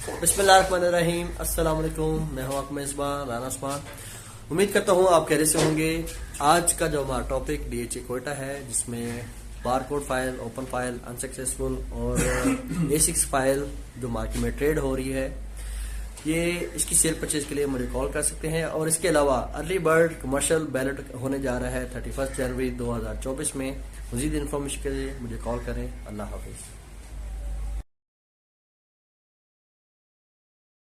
बिस्मिल्लाहिर्रहमानिर्रहीम। अस्सलाम वालेकुम। मैं हूं आपका मेज़बान राना उस्मान। उम्मीद करता हूं आप कैसे से होंगे। आज का जो हमारा टॉपिक डीएचए कोयटा है, जिसमें barcode file, open file, unsuccessful और A6 फाइल जो मार्केट में ट्रेड हो रही है, ये इसकी सेल परचेज के लिए मुझे कॉल कर सकते हैं। और इसके अलावा अर्ली बर्ड कमर्शियल बैलेट होने जा रहा है 31 जनवरी 2024 में। मज़ीद इन्फॉर्मेशन के लिए मुझे कॉल करें। अल्लाह हाफिज़।